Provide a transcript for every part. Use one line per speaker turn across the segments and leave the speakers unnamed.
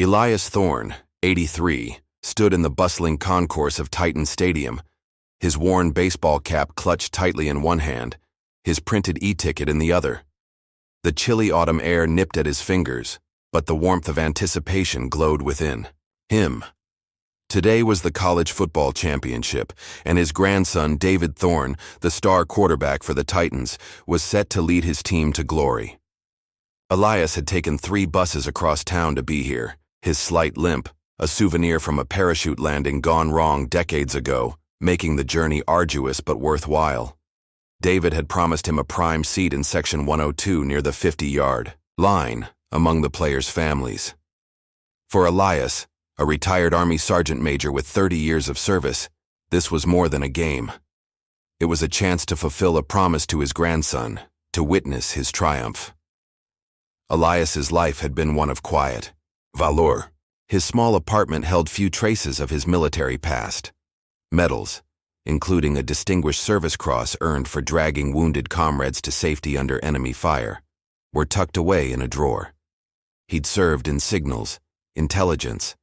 Elias Thorne, 83, stood in the bustling concourse of Titan Stadium, his worn baseball cap clutched tightly in one hand, his printed e-ticket in the other. The chilly autumn air nipped at his fingers, but the warmth of anticipation glowed within him. Today was the college football championship, and his grandson, David Thorne, the star quarterback for the Titans, was set to lead his team to glory. Elias had taken 3 buses across town to be here, his slight limp, a souvenir from a parachute landing gone wrong decades ago, making the journey arduous but worthwhile. David had promised him a prime seat in Section 102 near the 50-yard line among the players' families. For Elias, a retired Army sergeant major with 30 years of service, this was more than a game. It was a chance to fulfill a promise to his grandson, to witness his triumph. Elias's life had been one of quiet valor. His small apartment held few traces of his military past. Medals, including a Distinguished Service Cross earned for dragging wounded comrades to safety under enemy fire, were tucked away in a drawer. He'd served in signals, intelligence,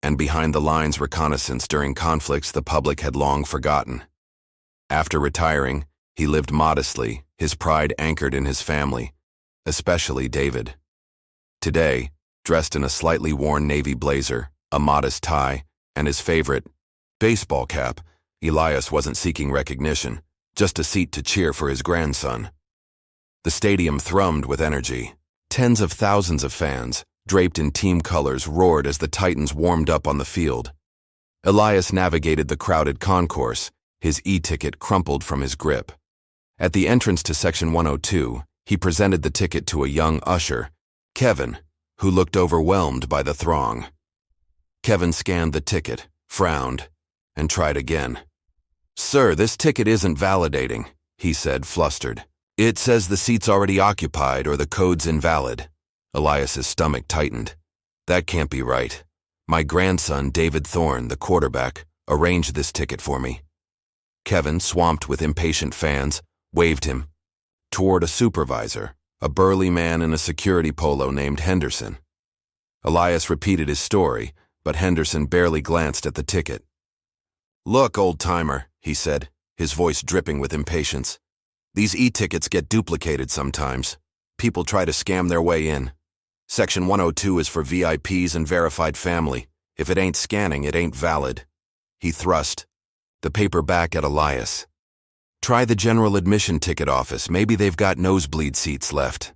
and behind-the-lines reconnaissance during conflicts the public had long forgotten. After retiring, he lived modestly, his pride anchored in his family, especially David. Today, dressed in a slightly worn navy blazer, a modest tie, and his favorite baseball cap, Elias wasn't seeking recognition, just a seat to cheer for his grandson. The stadium thrummed with energy. Tens of thousands of fans, draped in team colors, roared as the Titans warmed up on the field. Elias navigated the crowded concourse, his e-ticket crumpled from his grip. At the entrance to Section 102, he presented the ticket to a young usher, Kevin, who looked overwhelmed by the throng. Kevin scanned the ticket, frowned, and tried again. "Sir, this ticket isn't validating," he said, flustered. "It says the seat's already occupied or the code's invalid." Elias's stomach tightened. "That can't be right. My grandson, David Thorne, the quarterback, arranged this ticket for me." Kevin, swamped with impatient fans, waved him toward a supervisor, a burly man in a security polo named Henderson. Elias repeated his story, but Henderson barely glanced at the ticket. "Look, old-timer," he said, his voice dripping with impatience. "These e-tickets get duplicated sometimes. People try to scam their way in. Section 102 is for VIPs and verified family. If it ain't scanning, it ain't valid." He thrust the paper back at Elias. "Try the general admission ticket office. Maybe they've got nosebleed seats left."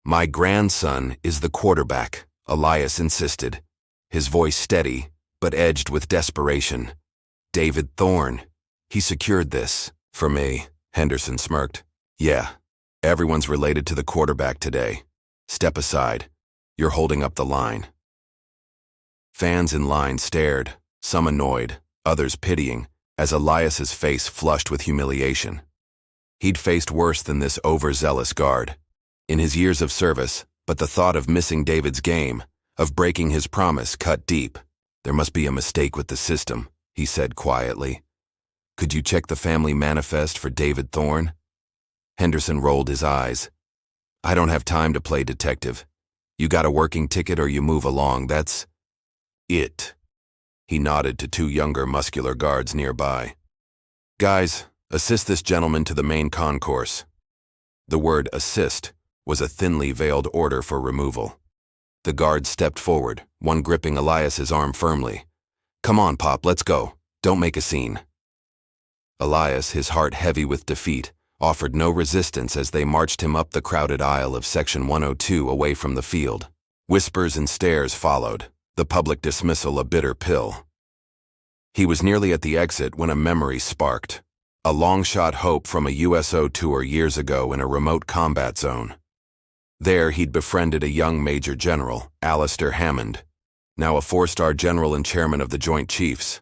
"My grandson is the quarterback," Elias insisted, his voice steady, but edged with desperation. "David Thorne. He secured this for me," Henderson smirked. "Yeah, everyone's related to the quarterback today. Step aside. You're holding up the line." Fans in line stared, some annoyed, others pitying, as Elias's face flushed with humiliation. He'd faced worse than this overzealous guard in his years of service, but the thought of missing David's game, of breaking his promise, cut deep. "There must be a mistake with the system," he said quietly. "Could you check the family manifest for David Thorne?" Henderson rolled his eyes. "I don't have time to play detective. You got a working ticket or you move along, that's it." He nodded to 2 younger, muscular guards nearby. "Guys, assist this gentleman to the main concourse." The word assist was a thinly veiled order for removal. The guards stepped forward, one gripping Elias's arm firmly. "Come on, Pop, let's go. Don't make a scene." Elias, his heart heavy with defeat, offered no resistance as they marched him up the crowded aisle of Section 102 away from the field. Whispers and stares followed, the public dismissal a bitter pill. He was nearly at the exit when a memory sparked. A long-shot hope from a USO tour years ago in a remote combat zone. There he'd befriended a young Major General, Alistair Hammond, now a 4-star general and chairman of the Joint Chiefs.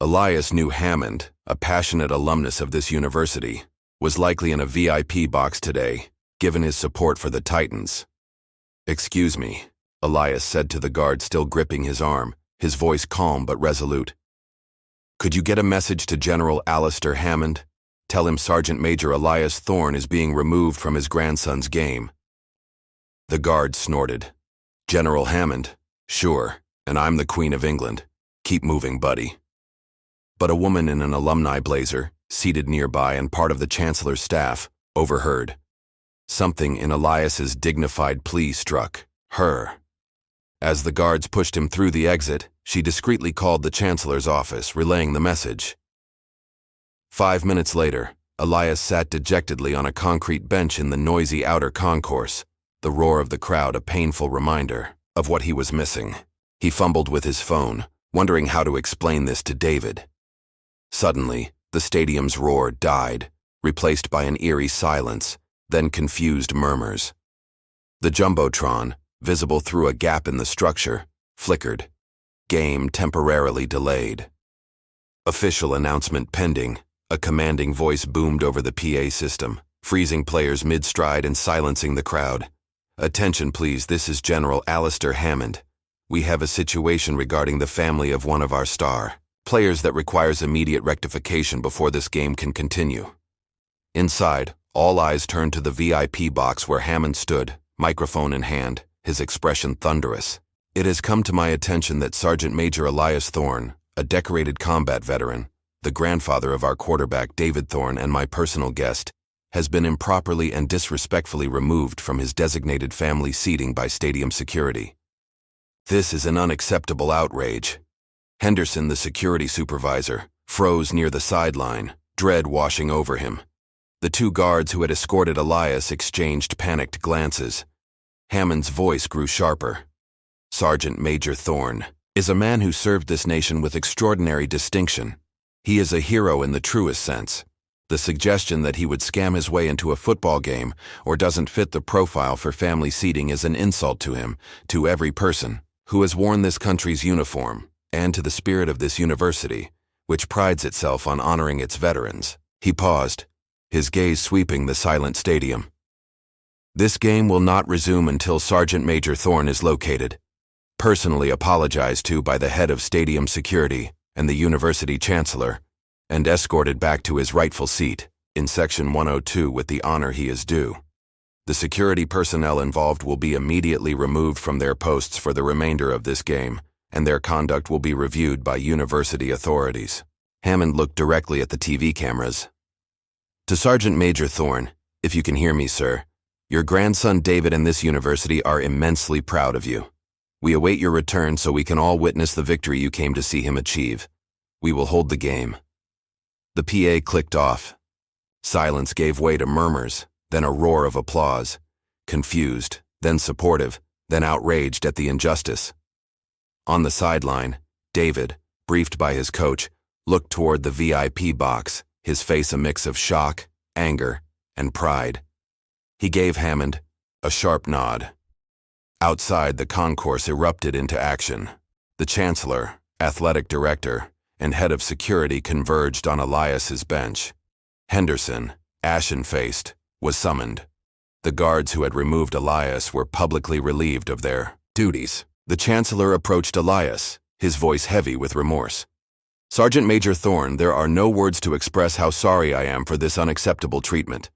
Elias knew Hammond, a passionate alumnus of this university, was likely in a VIP box today, given his support for the Titans. "Excuse me," Elias said to the guard still gripping his arm, his voice calm but resolute. "Could you get a message to General Alistair Hammond? Tell him Sergeant Major Elias Thorne is being removed from his grandson's game." The guard snorted. "General Hammond? Sure, and I'm the Queen of England. Keep moving, buddy. But a woman in an alumni blazer, seated nearby and part of the Chancellor's staff, overheard. Something in Elias's dignified plea struck her. As the guards pushed him through the exit, she discreetly called the Chancellor's office, relaying the message. 5 minutes later, Elias sat dejectedly on a concrete bench in the noisy outer concourse, the roar of the crowd a painful reminder of what he was missing. He fumbled with his phone, wondering how to explain this to David. Suddenly, the stadium's roar died, replaced by an eerie silence, then confused murmurs. The Jumbotron, visible through a gap in the structure, flickered. Game temporarily delayed. Official announcement pending. A commanding voice boomed over the PA system, freezing players mid-stride and silencing the crowd. Attention please, this is General Alistair Hammond. We have a situation regarding the family of one of our star players that requires immediate rectification before this game can continue. Inside, all eyes turned to the VIP box where Hammond stood, microphone in hand, his expression thunderous. It has come to my attention that Sergeant Major Elias Thorne, a decorated combat veteran, the grandfather of our quarterback David Thorne and my personal guest, has been improperly and disrespectfully removed from his designated family seating by stadium security. This is an unacceptable outrage. Henderson, the security supervisor, froze near the sideline, dread washing over him. The two guards who had escorted Elias exchanged panicked glances. Hammond's voice grew sharper. Sergeant Major Thorne is a man who served this nation with extraordinary distinction. He is a hero in the truest sense. The suggestion that he would scam his way into a football game or doesn't fit the profile for family seating is an insult to him, to every person who has worn this country's uniform, and to the spirit of this university, which prides itself on honoring its veterans. He paused, his gaze sweeping the silent stadium. This game will not resume until Sergeant Major Thorne is located, personally apologized to by the head of stadium security and the university chancellor, and escorted back to his rightful seat in Section 102 with the honor he is due. The security personnel involved will be immediately removed from their posts for the remainder of this game, and their conduct will be reviewed by university authorities. Hammond looked directly at the TV cameras. To Sergeant Major Thorne, if you can hear me, sir, your grandson David and this university are immensely proud of you. We await your return so we can all witness the victory you came to see him achieve. We will hold the game. The PA clicked off. Silence gave way to murmurs, then a roar of applause. Confused, then supportive, then outraged at the injustice. On the sideline, David, briefed by his coach, looked toward the VIP box, his face a mix of shock, anger, and pride. He gave Hammond a sharp nod. Outside, the concourse erupted into action. The Chancellor, Athletic Director, and Head of Security converged on Elias's bench. Henderson, ashen-faced, was summoned. The guards who had removed Elias were publicly relieved of their duties. The Chancellor approached Elias, his voice heavy with remorse. Sergeant Major Thorne, there are no words to express how sorry I am for this unacceptable treatment.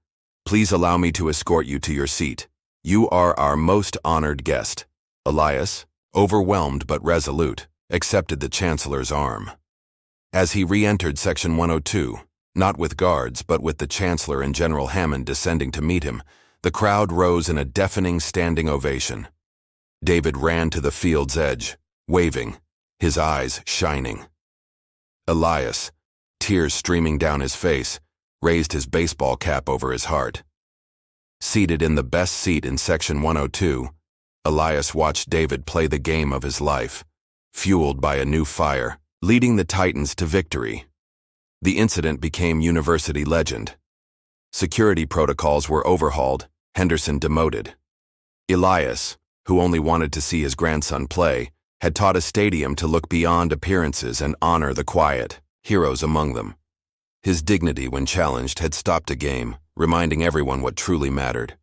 Please allow me to escort you to your seat. You are our most honored guest. Elias, overwhelmed but resolute, accepted the Chancellor's arm. As he re-entered Section 102, not with guards but with the Chancellor and General Hammond descending to meet him, the crowd rose in a deafening standing ovation. David ran to the field's edge, waving, his eyes shining. Elias, tears streaming down his face, raised his baseball cap over his heart. Seated in the best seat in Section 102, Elias watched David play the game of his life, fueled by a new fire, leading the Titans to victory. The incident became university legend. Security protocols were overhauled, Henderson demoted. Elias, who only wanted to see his grandson play, had taught a stadium to look beyond appearances and honor the quiet heroes among them. His dignity when challenged had stopped a game, reminding everyone what truly mattered.